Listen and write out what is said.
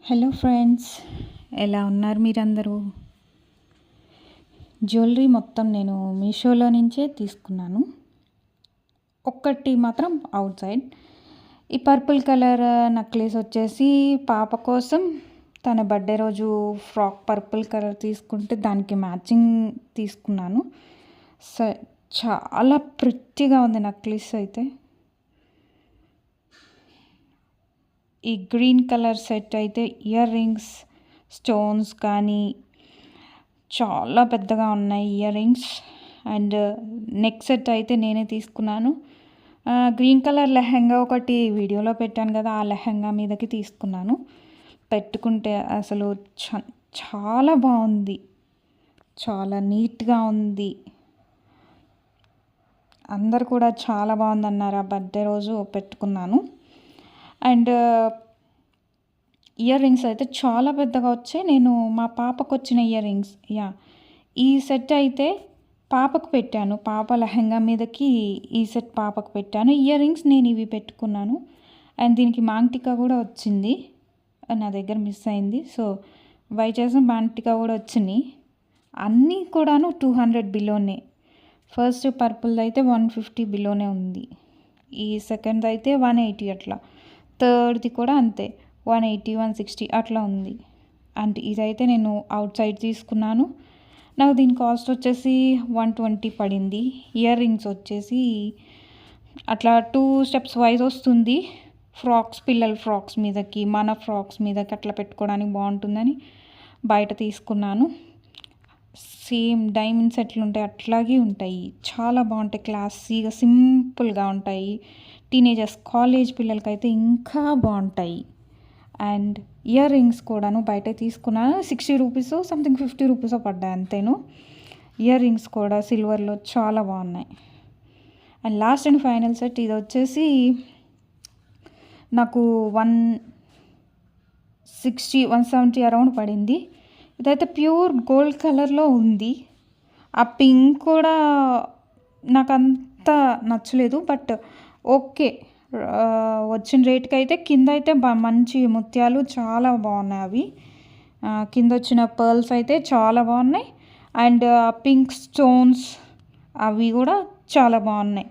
Hello friends, ఎలా ఉన్నారు మీరందరూ? జ్యువెలరీ మొత్తం నేను మీషోలో నుంచే తీసుకున్నాను. ఒక్కటి మాత్రం అవుట్ సైడ్. ఈ పర్పుల్ కలర్ నెక్లెస్ వచ్చేసి పాప కోసం తన బర్త్డే రోజు ఫ్రాక్ పర్పుల్ కలర్ తీసుకుంటే దానికి మ్యాచింగ్ తీసుకున్నాను. చాలా ప్రిట్టిగా ఉంది నెక్లెస్ అయితే. ఈ గ్రీన్ కలర్ సెట్ అయితే ఇయర్ రింగ్స్, స్టోన్స్ కానీ చాలా పెద్దగా ఉన్నాయి ear rings. And neck set అయితే నేనే తీసుకున్నాను. గ్రీన్ కలర్ లెహంగా ఒకటి వీడియోలో పెట్టాను కదా, ఆ లెహంగా మీదకి తీసుకున్నాను. పెట్టుకుంటే అసలు చాలా బాగుంది, చాలా నీట్గా ఉంది. అందరు కూడా చాలా బాగుందన్నారు. ఆ బర్త్డే రోజు పెట్టుకున్నాను. అండ్ ఇయర్ రింగ్స్ అయితే చాలా పెద్దగా వచ్చాయి. నేను మా పాపకు వచ్చిన ఇయర్ రింగ్స్, ఈ సెట్ అయితే పాపకు పెట్టాను. పాప లెహంగా మీదకి ఈ సెట్ పాపకు పెట్టాను. ఇయర్ రింగ్స్ నేను ఇవి పెట్టుకున్నాను. అండ్ దీనికి మాంటికా కూడా వచ్చింది, నా దగ్గర మిస్ అయింది. సో బై చేసిన మాంటికా కూడా వచ్చినాయి. అన్నీ కూడాను 200 బిలోనే. ఫస్ట్ పర్పుల్ అయితే 150 బిలోనే ఉంది. ఈ సెకండ్ అయితే 180 అట్లా. థర్డ్ది కూడా అంతే 180, 160 అట్లా ఉంది. అండ్ ఇదైతే నేను అవుట్ సైడ్ తీసుకున్నాను. నాకు దీని కాస్ట్ వచ్చేసి 120 పడింది. ఇయర్ రింగ్స్ వచ్చేసి అట్లా 2 స్టెప్స్ వైజ్ వస్తుంది. ఫ్రాక్స్, పిల్లల ఫ్రాక్స్ మీదకి, మన ఫ్రాక్స్ మీదకి అట్లా పెట్టుకోవడానికి బాగుంటుందని బయట తీసుకున్నాను. సేమ్ డైమండ్ సెట్లు ఉంటాయి అట్లాగే ఉంటాయి. చాలా బాగుంటాయి, క్లాసీగా సింపుల్గా ఉంటాయి. టీనేజర్స్, కాలేజ్ పిల్లలకైతే ఇంకా బాగుంటాయి. అండ్ ఇయర్ రింగ్స్ కూడాను బయట తీసుకున్నాను. 60 రూపీస్ సంథింగ్, 50 రూపీస్ పడ్డాయి అంతేను. ఇయర్ రింగ్స్ కూడా సిల్వర్లో చాలా బాగున్నాయి. And last and final set ఇది వచ్చేసి నాకు 160, 170 అరౌండ్ పడింది. ఇదైతే ప్యూర్ గోల్డ్ కలర్లో ఉంది. ఆ పింక్ కూడా నాకు అంత నచ్చలేదు, బట్ ఓకే. వచ్చిన రేట్కి అయితే కింద అయితే మంచి ముత్యాలు చాలా బాగున్నాయి. అవి కింద వచ్చిన పర్ల్స్ అయితే చాలా బాగున్నాయి. అండ్ పింక్ స్టోన్స్ అవి కూడా చాలా బాగున్నాయి.